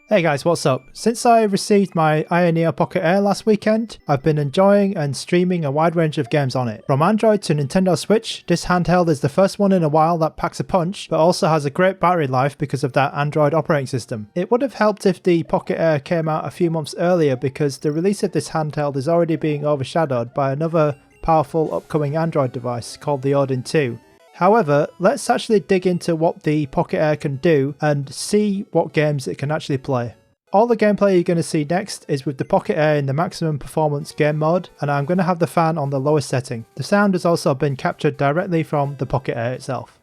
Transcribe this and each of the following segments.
Hey guys, what's up? Since I received my AYANEO Pocket Air last weekend, I've been enjoying and streaming a wide range of games on it. From Android to Nintendo Switch, this handheld is the first one in a while that packs a punch, but also has a great battery life because of that Android operating system. It would have helped if the Pocket Air came out a few months earlier because the release of this handheld is already being overshadowed by another powerful upcoming Android device called the Odin 2. However, let's actually dig into what the Pocket Air can do and see what games it can actually play. All the gameplay you're going to see next is with the Pocket Air in the maximum performance game mode, and I'm going to have the fan on the lowest setting. The sound has also been captured directly from the Pocket Air itself.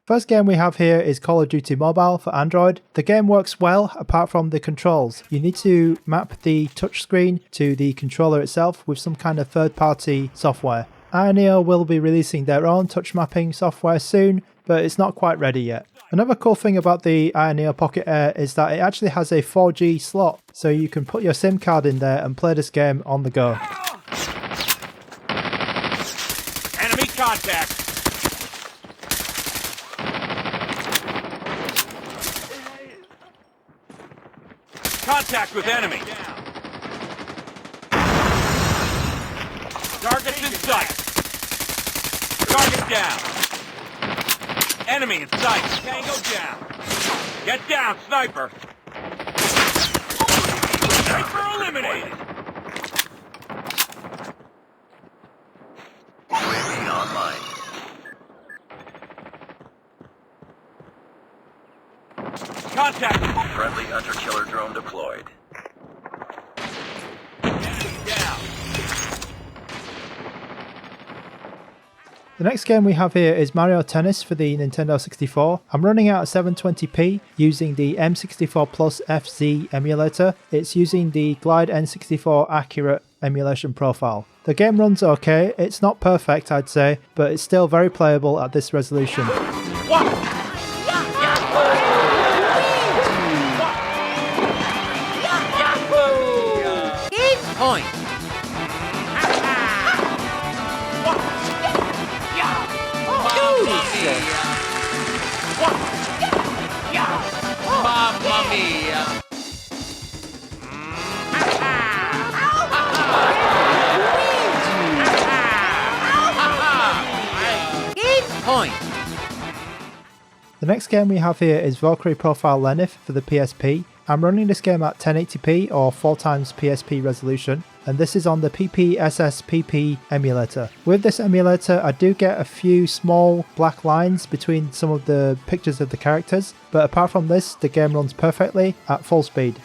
First game we have here is Call of Duty Mobile for Android. The game works well apart from the controls. You need to map the touchscreen to the controller itself with some kind of third-party software. AYANEO will be releasing their own touch mapping software soon, but it's not quite ready yet. Another cool thing about the AYANEO Pocket Air is that it actually has a 4G slot, so you can put your SIM card in there and play this game on the go. Enemy contact! Contact with enemy! Target's in sight! Target down! Enemy in sight! Tango down! Get down, sniper! Sniper eliminated! UAV online. Contact! Friendly hunter-killer drone deployed. Enemy down! The next game we have here is Mario Tennis for the Nintendo 64. I'm running out at 720p using the M64 Plus FZ emulator. It's using the Glide N64 Accurate emulation profile. The game runs okay, it's not perfect I'd say, but it's still very playable at this resolution. Game point! Mamma mia! Game point! The next game we have here is Valkyrie Profile Lenneth for the PSP. I'm running this game at 1080p or 4x PSP resolution, and this is on the PPSS-PP emulator. With this emulator I do get a few small black lines between some of the pictures of the characters, but apart from this the game runs perfectly at full speed.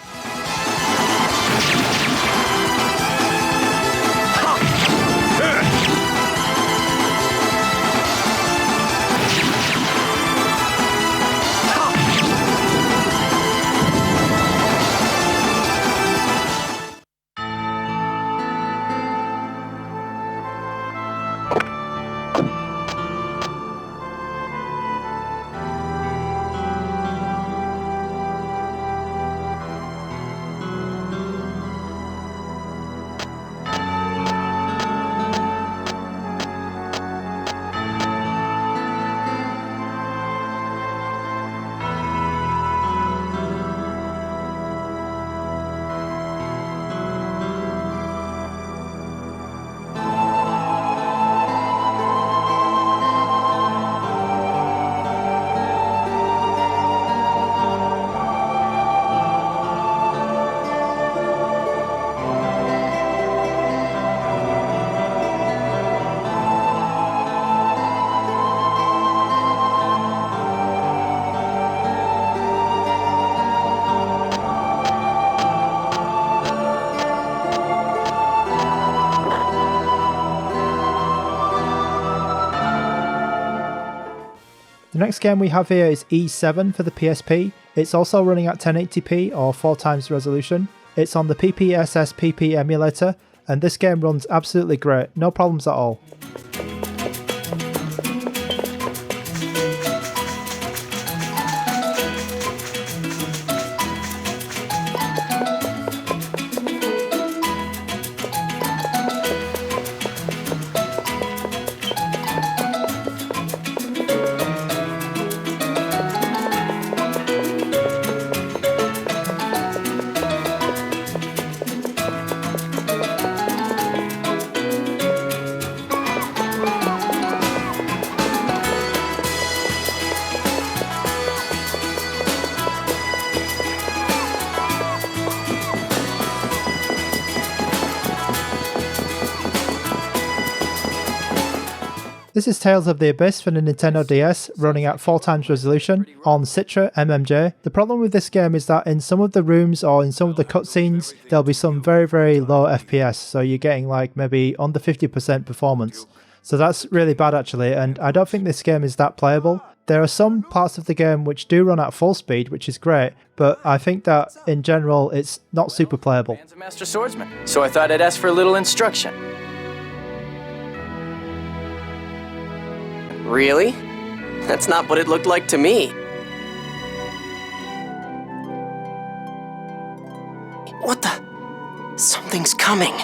The next game we have here is E7 for the PSP. It's also running at 1080p or 4x resolution. It's on the PPSS-PP emulator, and this game runs absolutely great, no problems at all. This is Tales of the Abyss for the Nintendo DS, running at 4x resolution on Citra MMJ. The problem with this game is that in some of the rooms or in some of the cutscenes, there'll be some very, very low FPS, so you're getting like maybe under 50% performance. So that's really bad actually, and I don't think this game is that playable. There are some parts of the game which do run at full speed, which is great, but I think that in general it's not super playable. Man's a master swordsman, so I thought I'd ask for a little instruction. Really? That's not what it looked like to me. What the? Something's coming.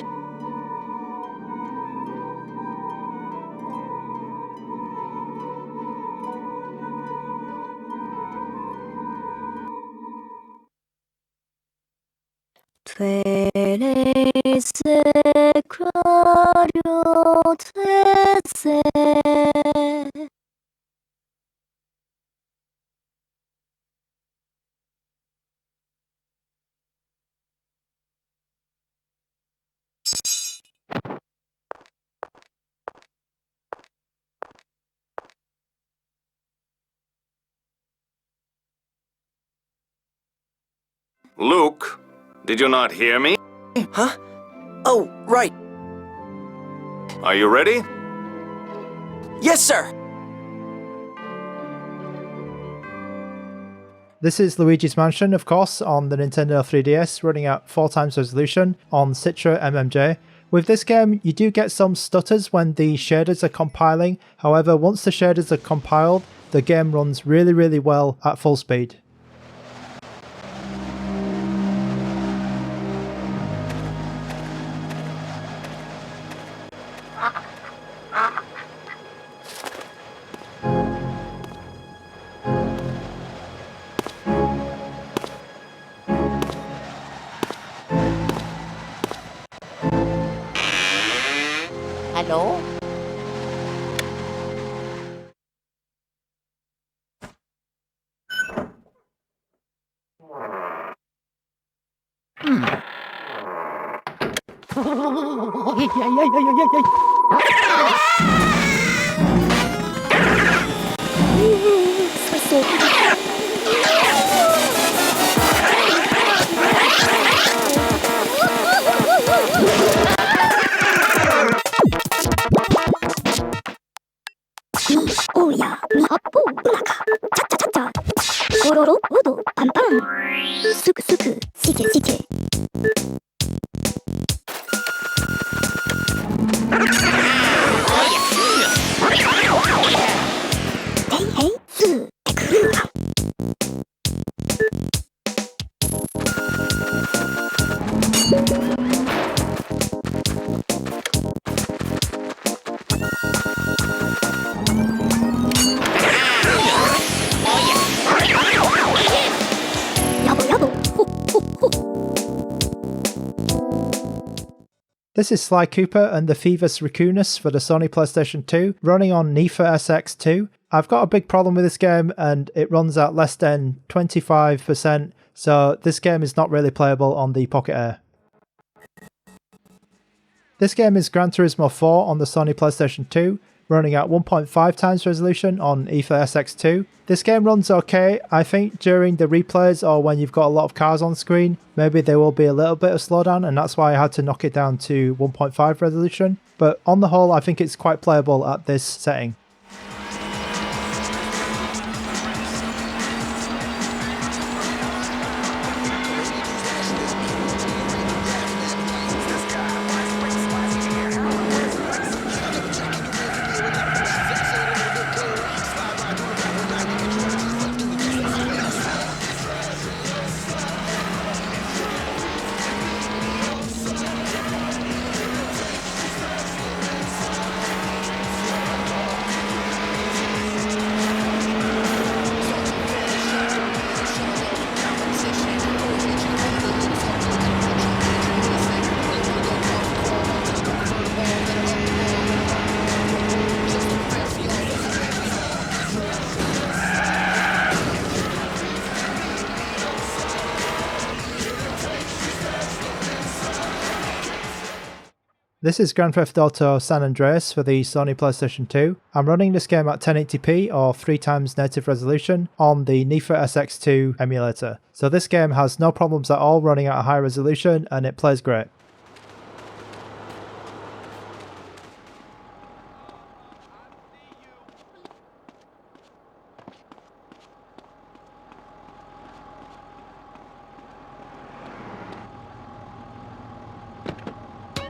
Luke, did you not hear me? Huh? Oh, right. Are you ready? Yes, sir. This is Luigi's Mansion, of course, on the Nintendo 3DS, running at 4x resolution on Citra MMJ. With this game, you do get some stutters when the shaders are compiling. However, once the shaders are compiled, the game runs really, really well at full speed. Hello? This is Sly Cooper and the Thievius Raccoonus for the Sony PlayStation 2, running on NIFA SX2. I've got a big problem with this game and it runs at less than 25%, so this game is not really playable on the Pocket Air. This game is Gran Turismo 4 on the Sony PlayStation 2, running at 1.5x resolution on IFA SX2. This game runs okay. I think during the replays or when you've got a lot of cars on screen, maybe there will be a little bit of slowdown, and that's why I had to knock it down to 1.5 resolution. But on the whole, I think it's quite playable at this setting. This is Grand Theft Auto San Andreas for the Sony PlayStation 2. I'm running this game at 1080p or 3x native resolution on the Nitro SX2 emulator. So this game has no problems at all running at a high resolution and it plays great.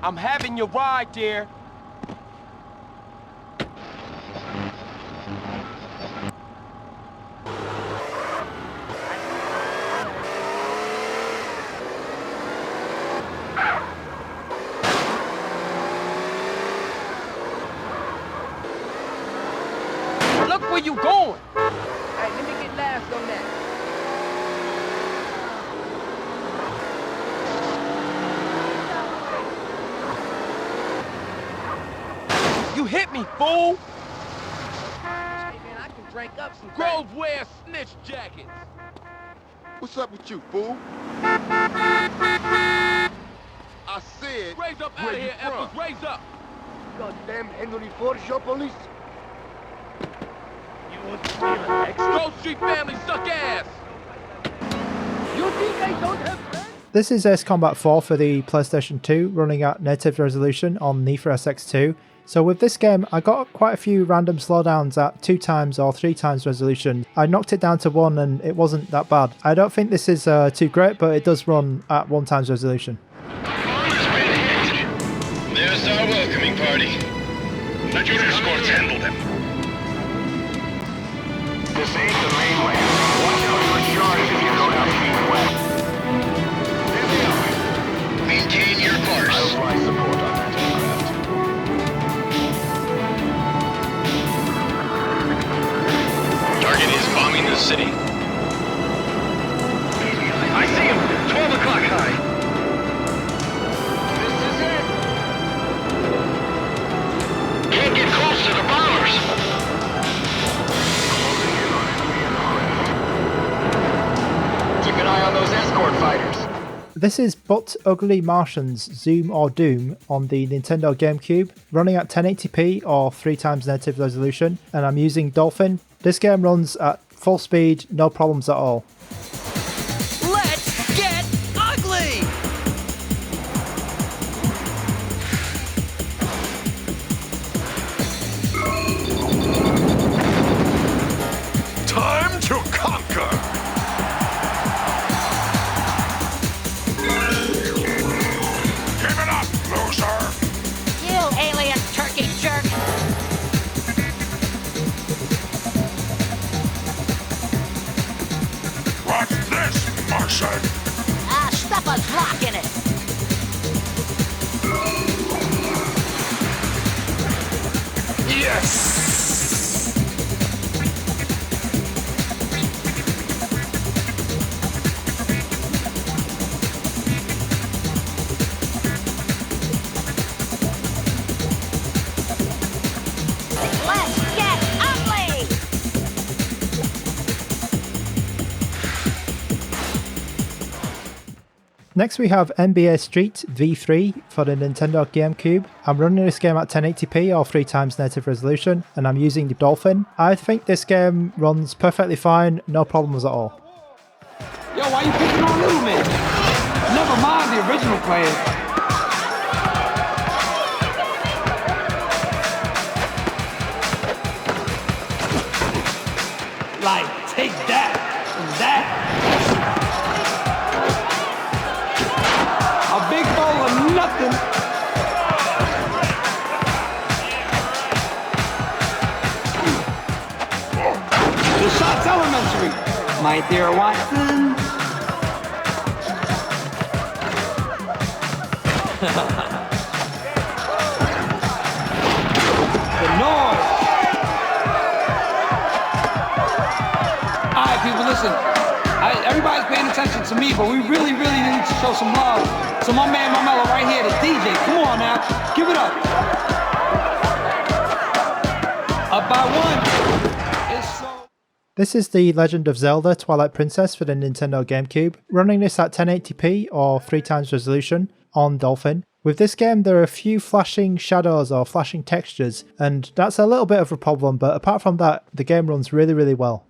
I'm having your ride, dear. Look where you going. Hey, let me get last on that. You hit me, fool! Hey, man, I can drink up some Grove wear snitch jackets. What's up with you, fool? I said, Raise up out of here, Effort. Raise up. Goddamn Henry Ford, your police. Grove Street family suck ass. You think I don't have friends? This is Ace Combat 4 for the PlayStation 2 running at native resolution on Nitro SX2. So with this game I got quite a few random slowdowns at 2x or 3x resolution. I knocked it down to 1 and it wasn't that bad. I don't think this is too great, but it does run at 1x resolution. There's our welcoming party. Let your escorts handle them. This ain't the mainland. Watch out for sharks if you go down east-west. There they are. Maintain your course. I'll fly support on that aircraft. Target is bombing the city. I see him! 12 o'clock high. This is it! Can't get close to the bombers! Keep an eye on those escort fighters. This is But Ugly Martians Zoom or Doom on the Nintendo Gamecube, running at 1080p or 3x native resolution, and I'm using Dolphin. This game runs at full speed, no problems at all. Let's get ugly! Time to conquer! Give it up, loser! You alien turkey jerk! What's this, Martian? Stuff a rock in it! Yes! Let's get ugly! Next we have NBA Street V3 for the Nintendo GameCube. I'm running this game at 1080p or 3x native resolution, and I'm using the Dolphin. I think this game runs perfectly fine, no problems at all. Yo, why you picking on Little Man? Never mind the original players. Like, take that and that. A big bowl of nothing. The shot's elementary, my dear Watson. The noise. All right, people, listen. Everybody's paying attention to me, but we really need to show some love to my man, Marmello, right here, the DJ. Come on now, give it up. Up by one. It's so... This is The Legend of Zelda Twilight Princess for the Nintendo GameCube, running this at 1080p or 3x resolution on Dolphin. With this game there are a few flashing shadows or flashing textures, and that's a little bit of a problem, but apart from that the game runs really well.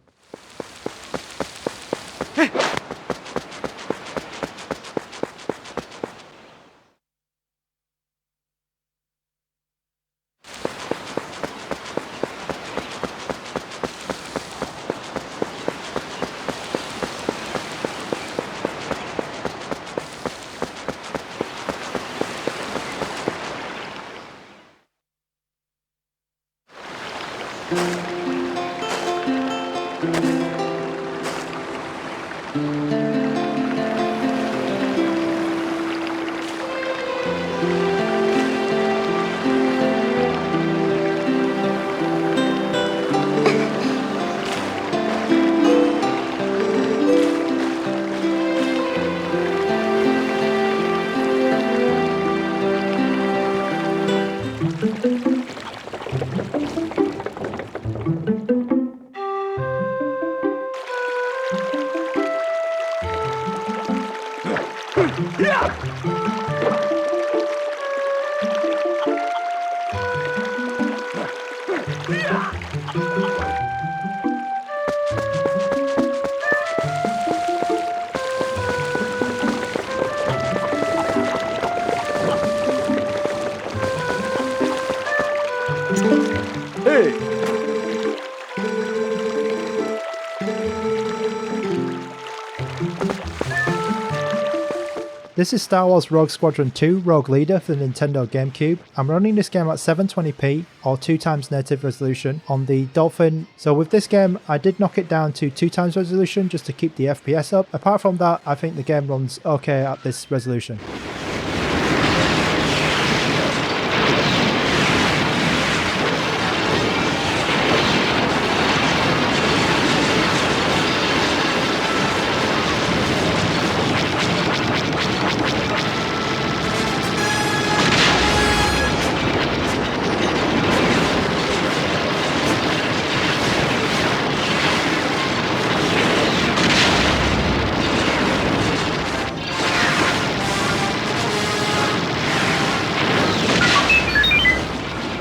This is Star Wars Rogue Squadron 2 Rogue Leader for the Nintendo Gamecube. I'm running this game at 720p or 2x native resolution on the Dolphin. So with this game I did knock it down to 2x resolution just to keep the FPS up. Apart from that I think the game runs okay at this resolution.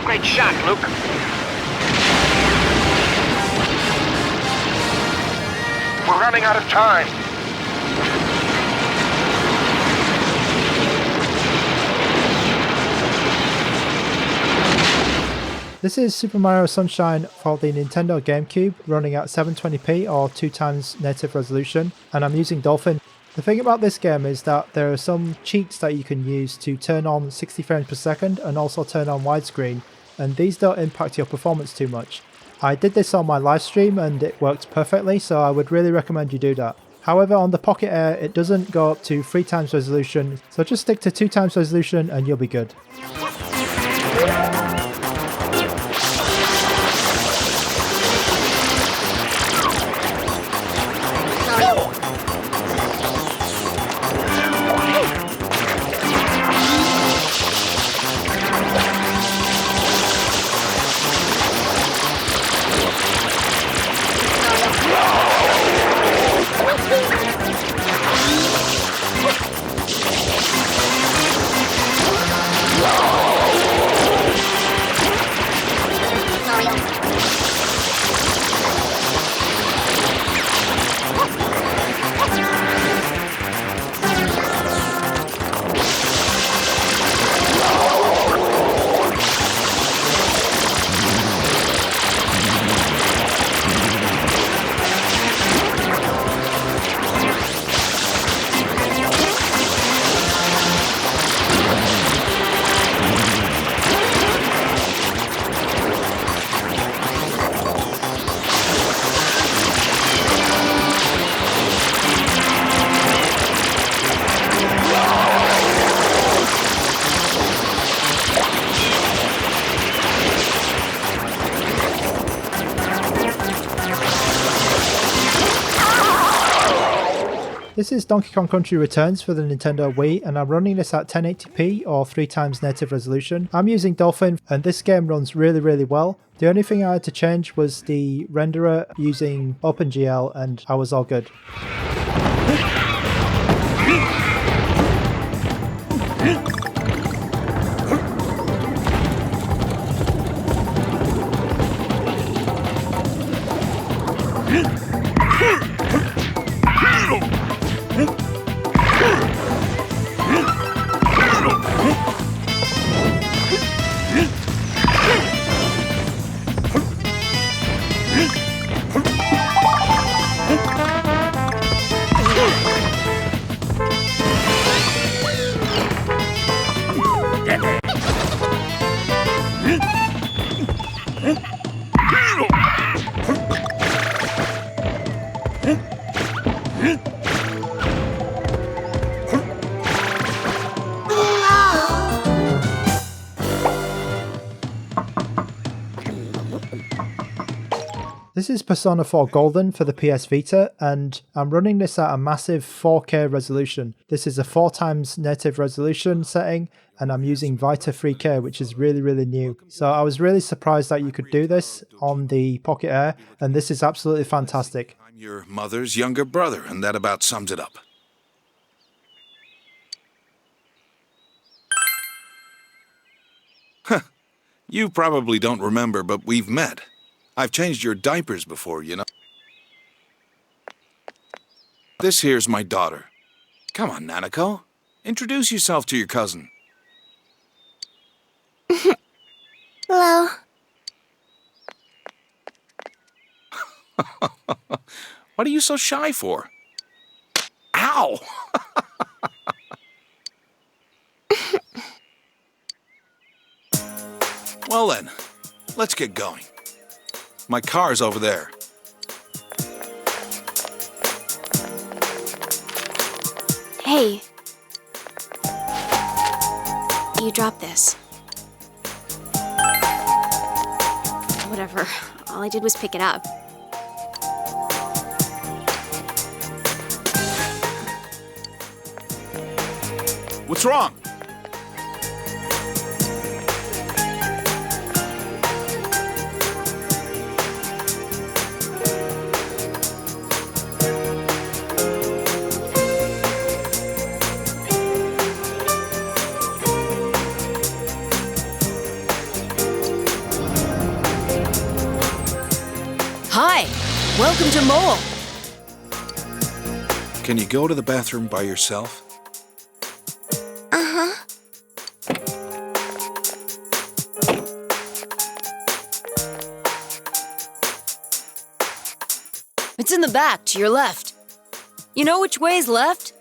Great shot, Luke. We're running out of time. This is Super Mario Sunshine for the Nintendo GameCube, running at 720p or 2x native resolution, and I'm using Dolphin. The thing about this game is that there are some cheats that you can use to turn on 60 frames per second and also turn on widescreen, and these don't impact your performance too much. I did this on my live stream and it worked perfectly, so I would really recommend you do that. However, on the Pocket Air it doesn't go up to 3x resolution, so just stick to 2x resolution and you'll be good. This is Donkey Kong Country Returns for the Nintendo Wii, and I'm running this at 1080p or 3x native resolution. I'm using Dolphin and this game runs really well. The only thing I had to change was the renderer using OpenGL and I was all good. This is Persona 4 Golden for the PS Vita, and I'm running this at a massive 4K resolution. This is a 4x native resolution setting, and I'm using Vita 3K, which is really, really new. So I was really surprised that you could do this on the Pocket Air, and this is absolutely fantastic. I'm your mother's younger brother, and that about sums it up. Huh. You probably don't remember, but we've met. I've changed your diapers before, you know. This here's my daughter. Come on, Nanako. Introduce yourself to your cousin. Hello. What are you so shy for? Ow! Well then, let's get going. My car's over there. Hey. You dropped this. Whatever. All I did was pick it up. What's wrong? Hi, welcome to Mole. Can you go to the bathroom by yourself? Uh-huh. It's in the back, to your left. You know which way's left?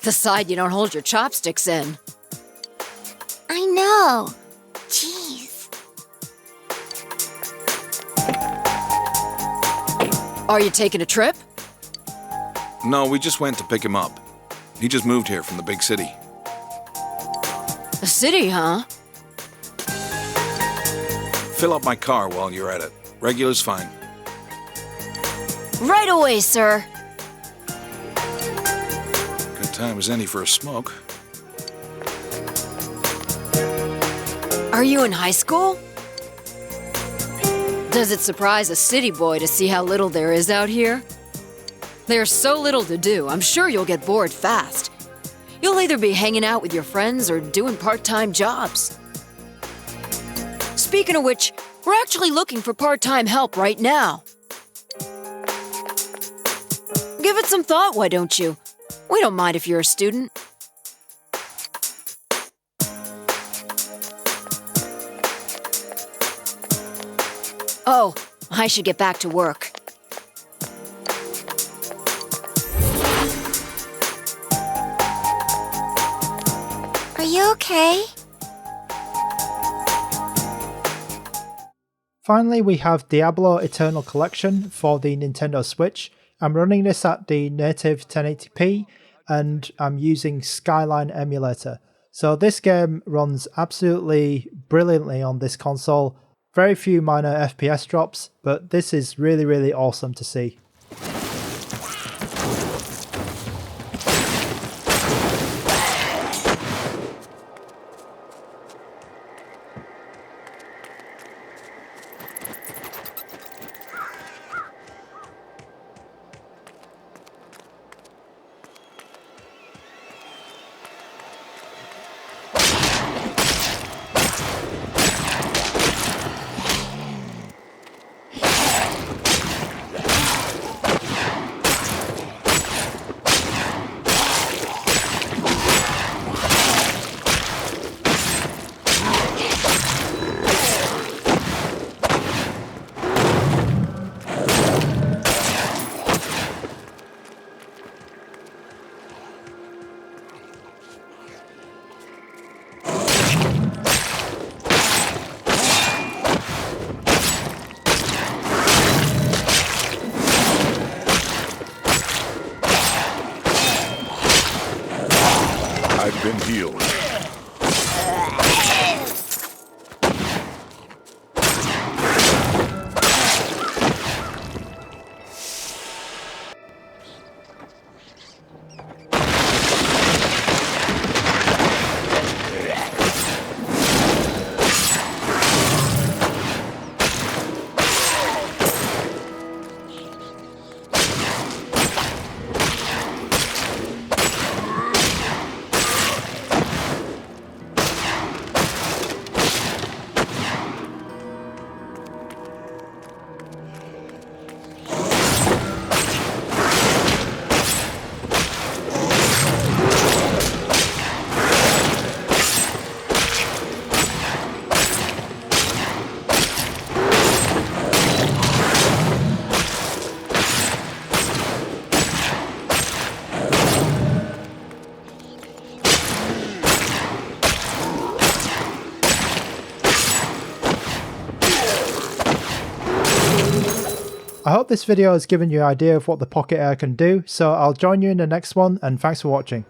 The side you don't hold your chopsticks in. I know. Jeez. Are you taking a trip? No, we just went to pick him up. He just moved here from the big city. A city, huh? Fill up my car while you're at it. Regular's fine. Right away, sir. Good time as any for a smoke. Are you in high school? Does it surprise a city boy to see how little there is out here? There's so little to do, I'm sure you'll get bored fast. You'll either be hanging out with your friends or doing part-time jobs. Speaking of which, we're actually looking for part-time help right now. Give it some thought, why don't you? We don't mind if you're a student. Oh, I should get back to work. Are you okay? Finally, we have Diablo Eternal Collection for the Nintendo Switch. I'm running this at the native 1080p and I'm using Skyline emulator. So this game runs absolutely brilliantly on this console. Very few minor FPS drops, but this is really, really awesome to see. I've been healed. I hope this video has given you an idea of what the Pocket Air can do, so I'll join you in the next one, and thanks for watching.